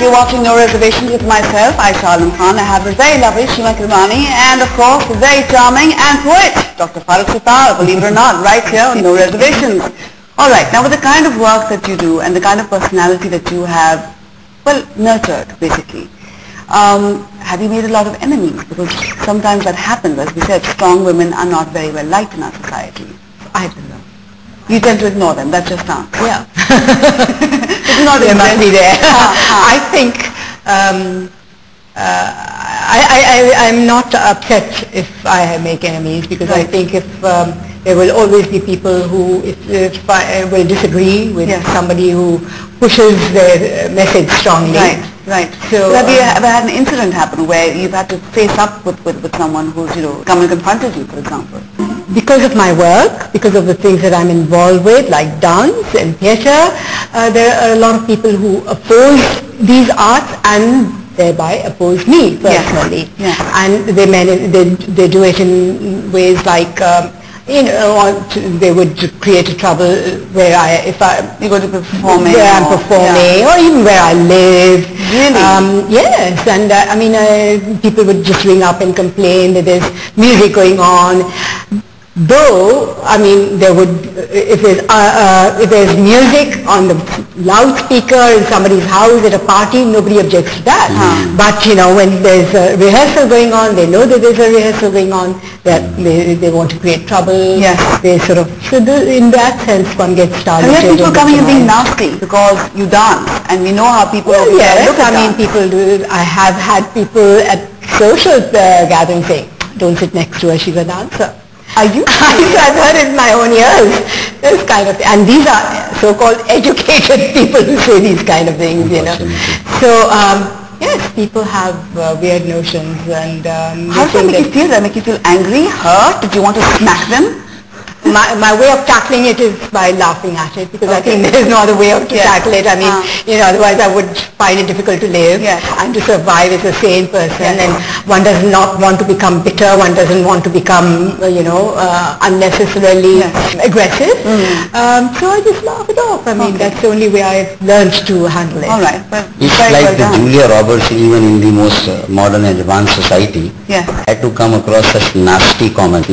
back. You're watching No Reservation with myself, Ayeshah. I have the very lovely Sheema Karmani and of course the very charming and poet, Dr. Farooq Sattar, believe it or not, right here on No Reservations. Alright, now with the kind of work that you do and the kind of personality that you have, well, nurtured basically, have you made a lot of enemies? Because sometimes that happens. As we said, strong women are not very well liked in our society. I don't know. You tend to ignore them, that's just not. Yeah. It's not they must be there. I think I'm not upset if I make enemies, because I think if there will always be people who if I will disagree with somebody who pushes their message strongly. Right. So have you ever had an incident happen where you've had to face up with someone who's, come and confronted you, for example? Because of my work, because of the things that I'm involved with, like dance and theatre, there are a lot of people who oppose these arts and thereby oppose me personally. Yes. And they do it in ways like, they would create a trouble where you go to performing, where I'm performing, or even where I live. Really? Yes, and people would just ring up and complain that there's music going on. Though, there would, if there's music on the loudspeaker in somebody's house at a party, nobody objects to that. But, when there's a rehearsal going on, they know that there's a rehearsal going on, that they want to create trouble. Yes. They so in that sense, one gets started. And you have people coming and being nasty because you dance, and we know how people look at people do. I have had people at social gatherings say, "Don't sit next to her, she's a dancer." Are you? I've heard it in my own ears. This kind of thing. And these are so-called educated people who say these kind of things, So, yes, people have weird notions, and how does that make you feel? Does that make you feel angry, hurt? Did you want to smack them? My way of tackling it is by laughing at it, because I think there's no other way to tackle it. Otherwise I would find it difficult to live and to survive as a sane person. And one does not want to become bitter. One doesn't want to become, unnecessarily aggressive. So I just laugh it off. That's the only way I've learned to handle it. All right. Well, it's like the Julia Roberts, even in the most modern and advanced society, had to come across such nasty comments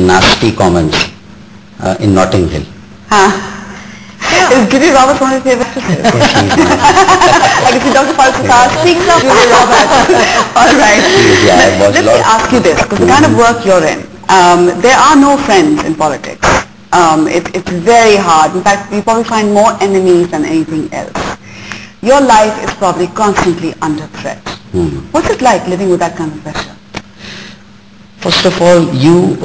in Notting Hill. Is Julia Roberts one of your favorite sisters? I can see Dr. Farooq Sattar speaks of Julia Roberts. All right. Let me ask you this, because the kind of work you're in, there are no friends in politics. It's very hard. In fact, you probably find more enemies than anything else. Your life is probably constantly under threat. What's it like living with that kind of pressure? First of all, you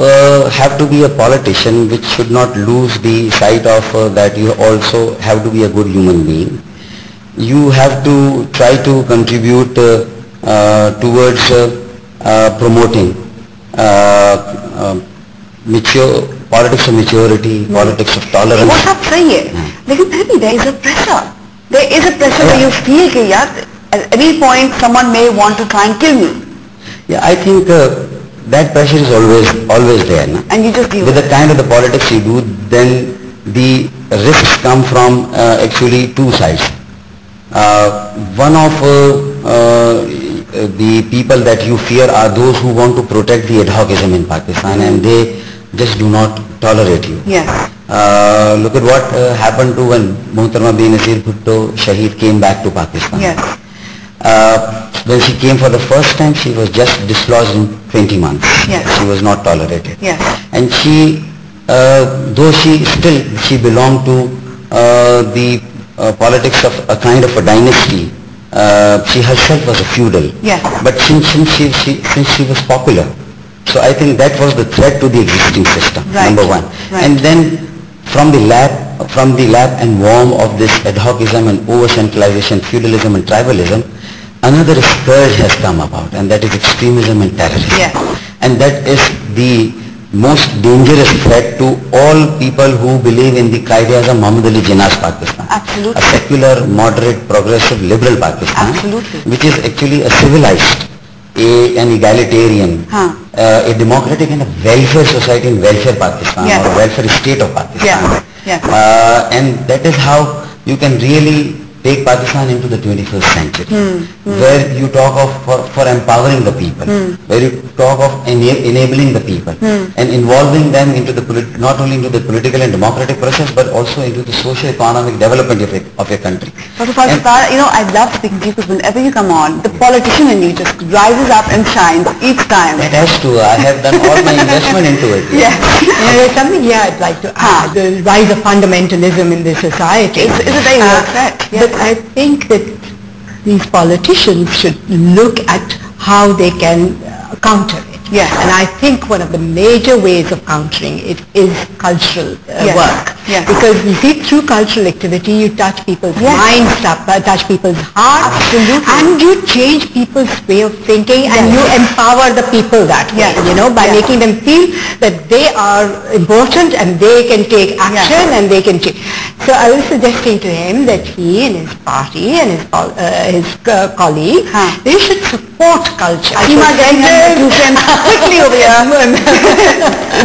have to be a politician, which should not lose the sight of that you also have to be a good human being. You have to try to contribute towards promoting politics of maturity, politics of tolerance. What आप सही है, लेकिन फिर भी there is a pressure. There is a pressure where you feel that at any point someone may want to try and kill me. Yeah, I think that pressure is always there. Na? And you just deal with the kind of the politics you do, then the risks come from actually two sides. One of the people that you fear are those who want to protect the ad hocism in Pakistan, and they just do not tolerate you. Yes. Look at what happened to when Muhtarama Benazir Bhutto Shaheed came back to Pakistan. Yes. When she came for the first time, she was just dislodged in 20 months. Yes. She was not tolerated. Yes. And she, though she belonged to the politics of a kind of a dynasty, she herself was a feudal. Yes. But since she was popular, so I think that was the threat to the existing system, number one. Right. And then from the lap and warm of this ad hocism and over-centralization, feudalism and tribalism, another scourge has come about, and that is extremism and terrorism. Yes. And that is the most dangerous threat to all people who believe in the ideas of Muhammad Ali Jinnah's Pakistan. Absolutely. A secular, moderate, progressive, liberal Pakistan. Absolutely. Which is actually a civilized, an egalitarian, a democratic and a welfare society in welfare Pakistan, or a welfare state of Pakistan. Yes. And that is how you can really take Pakistan into the 21st century, where you talk of for empowering the people, where you talk of enabling the people and involving them into the not only into the political and democratic process but also into the socio-economic development of your country. Dr. Farooq Sattar, I love speaking to you because whenever you come on, the politician in you just rises up and shines each time. It has to. I have done all my investment into it. Yes. There's something here I'd like to add, the rise of fundamentalism in this society. It's a very well said. Yes. But I think that these politicians should look at how they can counter it. Yes. And I think one of the major ways of countering it is cultural work. Yes. Because you see, through cultural activity, you touch people's minds, touch people's hearts. Absolutely. And you change people's way of thinking and you empower the people that way, by making them feel that they are important and they can take action and they can change. So I was suggesting to him that he and his party and his colleague, they should support culture. Sheema getting her 2 cents quickly over here.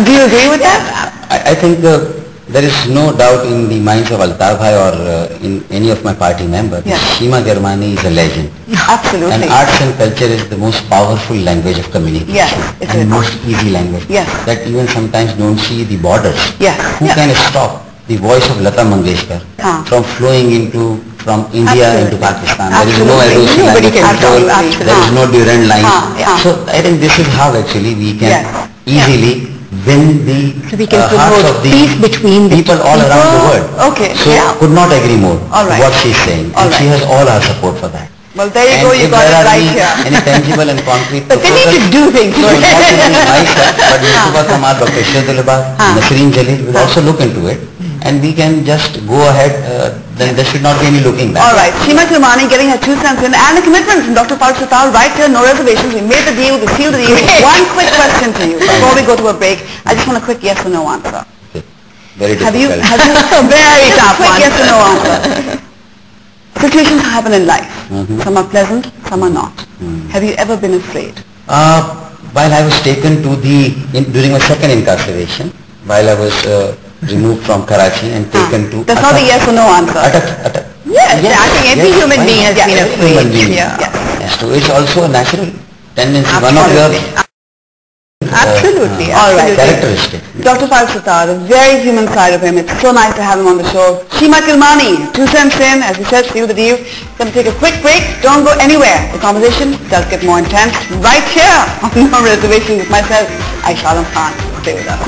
Do you agree with that? I think there is no doubt in the minds of Altaf Bhai or in any of my party members. Sheema Karmani is a legend. Absolutely. And arts and culture is the most powerful language of communication. Yes, it and is. most easy language. Yes. That even sometimes don't see the borders. Yes. Who can stop the voice of Lata Mangeshkar from flowing from India into Pakistan? There is no erosion line control. There is no Durand line. So I think this is how actually we can easily win the hearts of the peace between people all around the world. Okay. So could not agree more All right. to what she's saying. And she has all our support for that. Well, there you go, you got it right here. Any tangible and concrete But they need to do things. So not only myself, but Mustafa Kamal, Dr. Shahidullah, Nasreen Jalil will also look into it. And we can just go ahead, then there should not be any looking back. All right. Sheema Karmani getting her 2 cents in and a commitment from Dr. Farooq Sattar right here, no reservations. We made the deal, we sealed the deal. One quick question to you before we go to a break. I just want a quick yes or no answer. Okay. Very difficult. Have you very tough quick yes or no answer. Situations happen in life. Some are pleasant, some are not. Have you ever been afraid? While I was taken to during my second incarceration, while I was removed from Karachi and taken to... That's not a yes or no answer. Yes, I think every human being has been afraid. Human being. Yes. So it's also a natural tendency, one of your... Absolutely. All right. Characteristic. Dr. Farooq Sattar, the very human side of him. It's so nice to have him on the show. Sheema Karmani, 2 cents in, as we said, seal the deal. Going to take a quick break. Don't go anywhere. The conversation does get more intense right here on No Reservation with myself, Ayeshah. Stay with us.